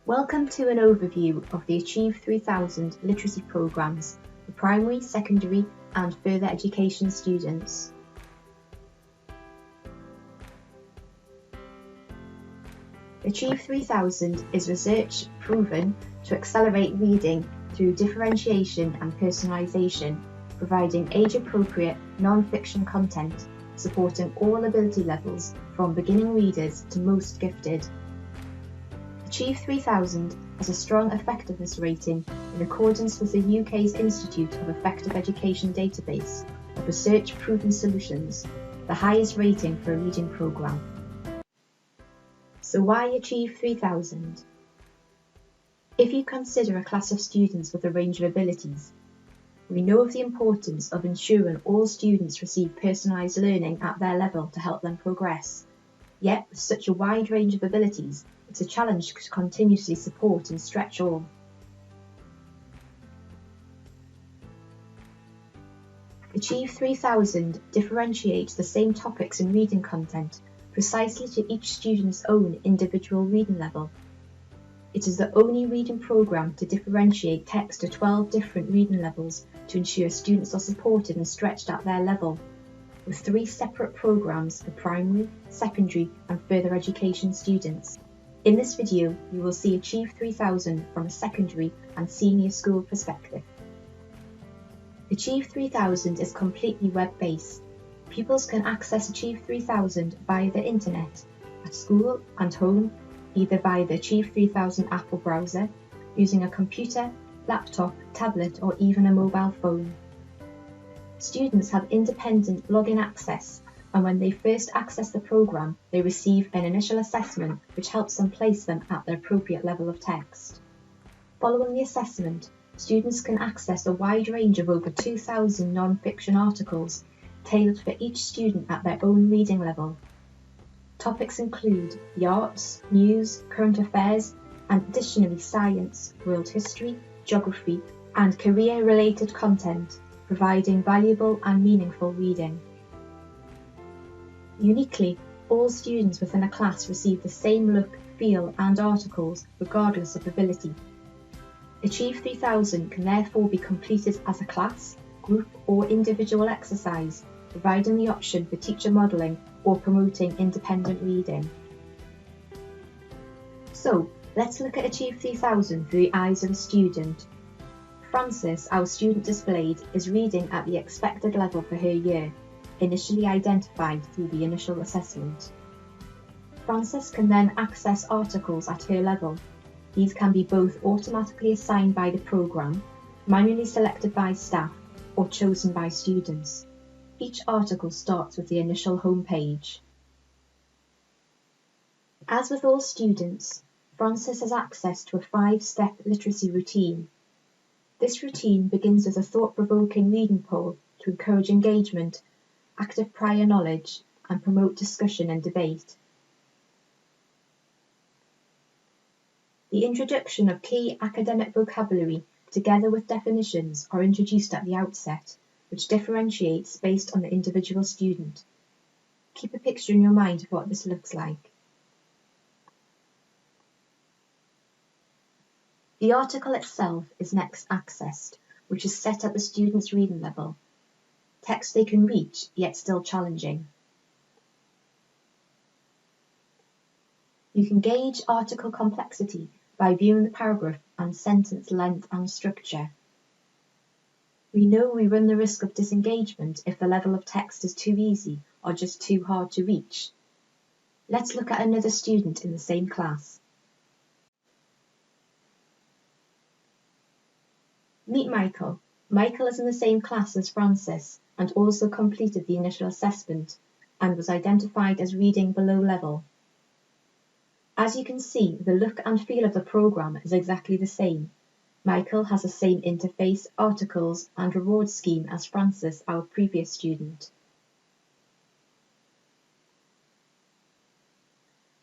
Welcome to an overview of the Achieve3000 literacy programmes for primary, secondary and further education students. Achieve3000 is research proven to accelerate reading through differentiation and personalisation, providing age-appropriate non-fiction content, supporting all ability levels from beginning readers to most gifted. Achieve3000 has a strong effectiveness rating in accordance with the UK's Institute of Effective Education database of research-proven solutions, the highest rating for a reading programme. So why Achieve3000? If you consider a class of students with a range of abilities, we know of the importance of ensuring all students receive personalised learning at their level to help them progress. Yet, with such a wide range of abilities, it's a challenge to continuously support and stretch all. Achieve3000 differentiates the same topics and reading content precisely to each student's own individual reading level. It is the only reading programme to differentiate text to 12 different reading levels to ensure students are supported and stretched at their level, with 3 separate programmes for primary, secondary and further education students. In this video, you will see Achieve3000 from a secondary and senior school perspective. Achieve3000 is completely web-based. Pupils can access Achieve3000 via the internet, at school and home, either via the Achieve3000 app or browser, using a computer, laptop, tablet or even a mobile phone. Students have independent login access, and when they first access the programme, they receive an initial assessment which helps them place them at the appropriate level of text. Following the assessment, students can access a wide range of over 2,000 non-fiction articles tailored for each student at their own reading level. Topics include the arts, news, current affairs, and additionally science, world history, geography, and career-related content, providing valuable and meaningful reading. Uniquely, all students within a class receive the same look, feel, and articles regardless of ability. Achieve3000 can therefore be completed as a class, group, or individual exercise, providing the option for teacher modelling or promoting independent reading. So, let's look at Achieve3000 through the eyes of a student. Frances, our student displayed, is reading at the expected level for her year, initially identified through the initial assessment. Frances can then access articles at her level. These can be both automatically assigned by the programme, manually selected by staff, or chosen by students. Each article starts with the initial home page. As with all students, Frances has access to a 5-step literacy routine. This routine begins with a thought-provoking reading poll to encourage engagement, active prior knowledge, and promote discussion and debate. The introduction of key academic vocabulary together with definitions are introduced at the outset, which differentiates based on the individual student. Keep a picture in your mind of what this looks like. The article itself is next accessed, which is set at the student's reading level. Text they can reach, yet still challenging. You can gauge article complexity by viewing the paragraph and sentence length and structure. We know we run the risk of disengagement if the level of text is too easy or just too hard to reach. Let's look at another student in the same class. Meet Michael. Michael is in the same class as Frances and also completed the initial assessment and was identified as reading below level. As you can see, the look and feel of the programme is exactly the same. Michael has the same interface, articles and reward scheme as Frances, our previous student.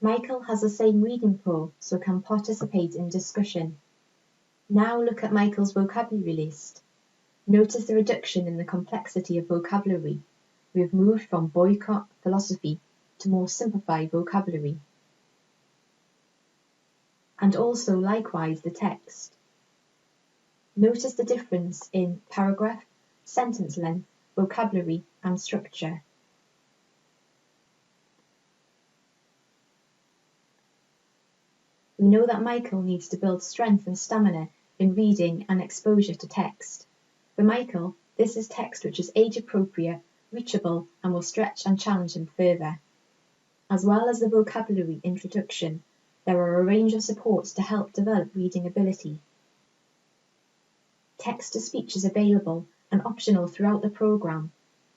Michael has the same reading poll, so can participate in discussion. Now look at Michael's vocabulary list. Notice the reduction in the complexity of vocabulary. We have moved from boycott philosophy to more simplified vocabulary. and also likewise the text. Notice the difference in paragraph, sentence length, vocabulary and structure. We know that Michael needs to build strength and stamina in reading and exposure to text. For Michael, this is text which is age appropriate, reachable and will stretch and challenge him further. As well as the vocabulary introduction, there are a range of supports to help develop reading ability. Text-to-speech is available and optional throughout the programme.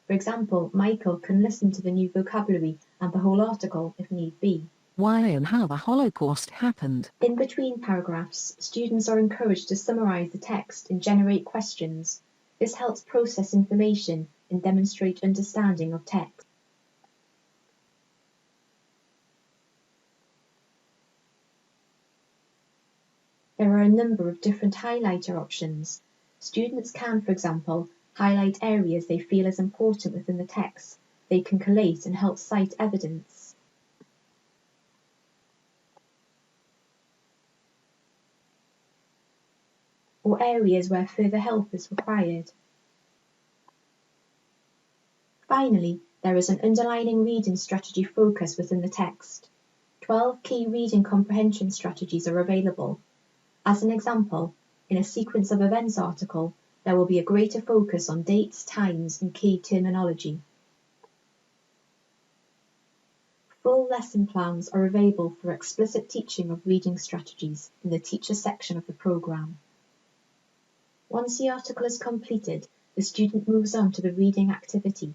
For example, Michael can listen to the new vocabulary and the whole article if need be. Why and how the Holocaust happened. In between paragraphs, students are encouraged to summarise the text and generate questions. This helps process information and demonstrate understanding of text. There are a number of different highlighter options. Students can, for example, highlight areas they feel is important within the text. They can collate and help cite evidence. Or areas where further help is required. Finally, there is an underlining reading strategy focus within the text. 12 key reading comprehension strategies are available. As an example, in a sequence of events article, there will be a greater focus on dates, times, and key terminology. Full lesson plans are available for explicit teaching of reading strategies in the teacher section of the programme. Once the article is completed, the student moves on to the reading activity.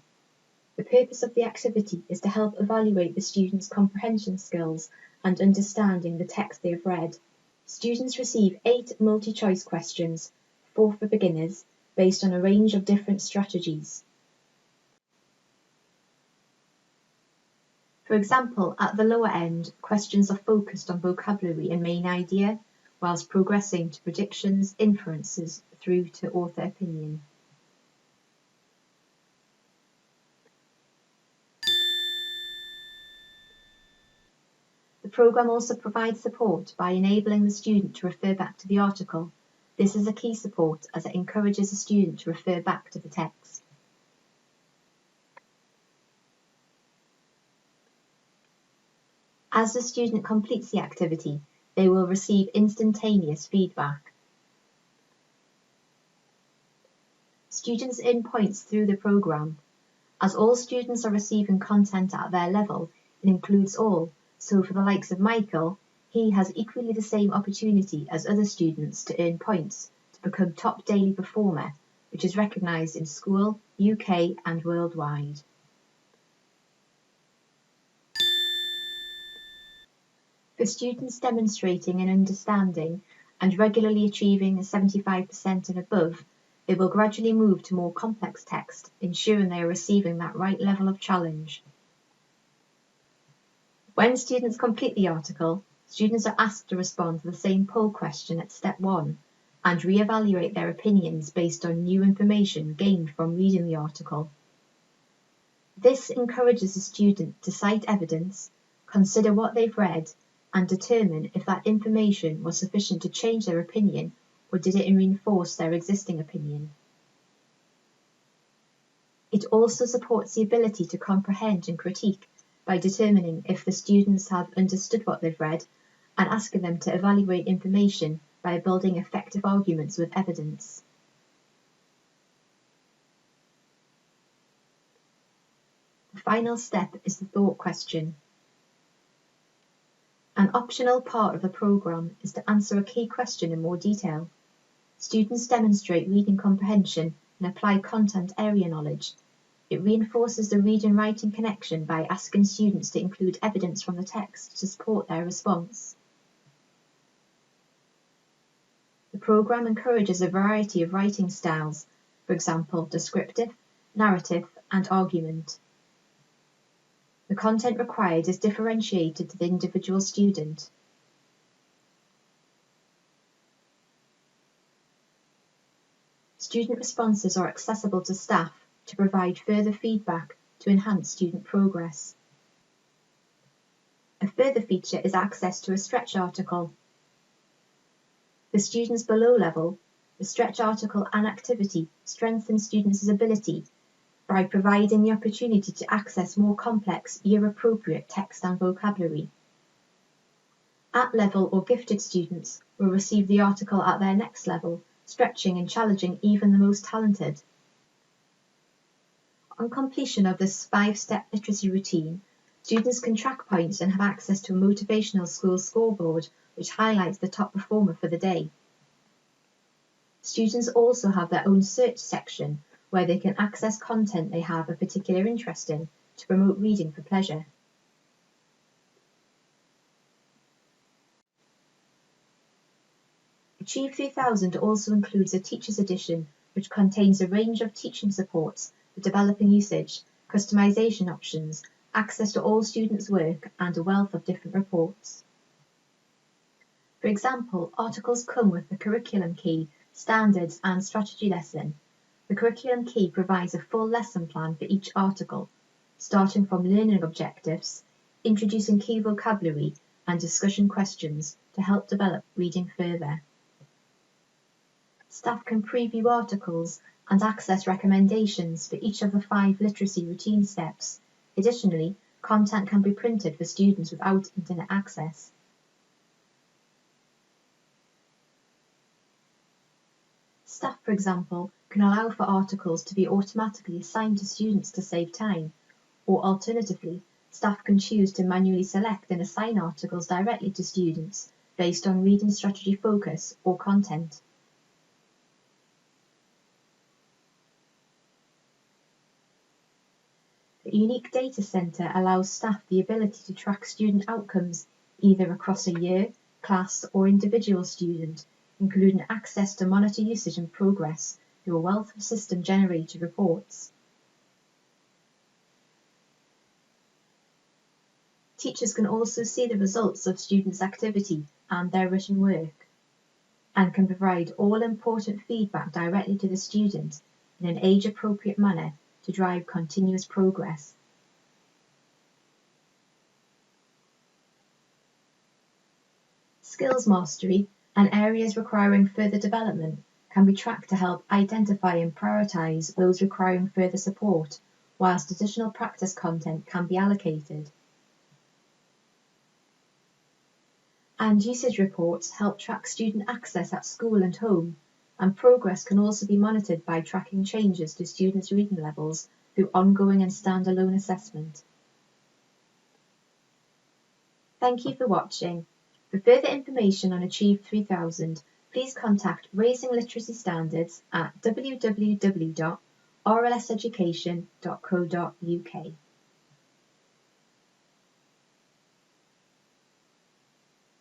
The purpose of the activity is to help evaluate the student's comprehension skills and understanding the text they have read. Students receive 8 multi-choice questions, 4 for beginners, based on a range of different strategies. For example, at the lower end, questions are focused on vocabulary and main idea, whilst progressing to predictions, inferences, through to author opinion. The programme also provides support by enabling the student to refer back to the article. This is a key support as it encourages the student to refer back to the text. As the student completes the activity, they will receive instantaneous feedback. Students earn points through the programme. As all students are receiving content at their level, it includes all. So for the likes of Michael, he has equally the same opportunity as other students to earn points to become top daily performer, which is recognised in school, UK and worldwide. For students demonstrating an understanding and regularly achieving 75% and above, they will gradually move to more complex text, ensuring they are receiving that right level of challenge. When students complete the article, students are asked to respond to the same poll question at step 1 and re-evaluate their opinions based on new information gained from reading the article. This encourages the student to cite evidence, consider what they've read, and determine if that information was sufficient to change their opinion or did it reinforce their existing opinion. It also supports the ability to comprehend and critique by determining if the students have understood what they've read and asking them to evaluate information by building effective arguments with evidence. The final step is the thought question. An optional part of the programme is to answer a key question in more detail. Students demonstrate reading comprehension and apply content area knowledge. It reinforces the read-and-writing connection by asking students to include evidence from the text to support their response. The programme encourages a variety of writing styles, for example, descriptive, narrative, and argument. The content required is differentiated to the individual student. Student responses are accessible to staff to provide further feedback to enhance student progress. A further feature is access to a stretch article. For students below level, the stretch article and activity strengthens students' ability by providing the opportunity to access more complex, year-appropriate text and vocabulary. At-level or gifted students will receive the article at their next level, stretching and challenging even the most talented. On completion of this 5-step literacy routine, students can track points and have access to a motivational school scoreboard which highlights the top performer for the day. Students also have their own search section where they can access content they have a particular interest in to promote reading for pleasure. Achieve3000 also includes a Teacher's Edition, which contains a range of teaching supports for developing usage, customization options, access to all students' work, and a wealth of different reports. For example, articles come with the curriculum key, standards, and strategy lesson. The curriculum key provides a full lesson plan for each article, starting from learning objectives, introducing key vocabulary, and discussion questions to help develop reading further. Staff can preview articles and access recommendations for each of the 5 literacy routine steps. Additionally, content can be printed for students without internet access. Staff, for example, can allow for articles to be automatically assigned to students to save time, or alternatively, staff can choose to manually select and assign articles directly to students based on reading strategy focus or content. The unique data centre allows staff the ability to track student outcomes either across a year, class or individual student, including access to monitor usage and progress through a wealth of system-generated reports. Teachers can also see the results of students' activity and their written work, and can provide all-important feedback directly to the student in an age-appropriate manner to drive continuous progress. Skills mastery and areas requiring further development can be tracked to help identify and prioritise those requiring further support, whilst additional practice content can be allocated. And usage reports help track student access at school and home, and progress can also be monitored by tracking changes to students' reading levels through ongoing and standalone assessment. Thank you for watching. For further information on Achieve3000, please contact Raising Literacy Standards at www.rlseducation.co.uk.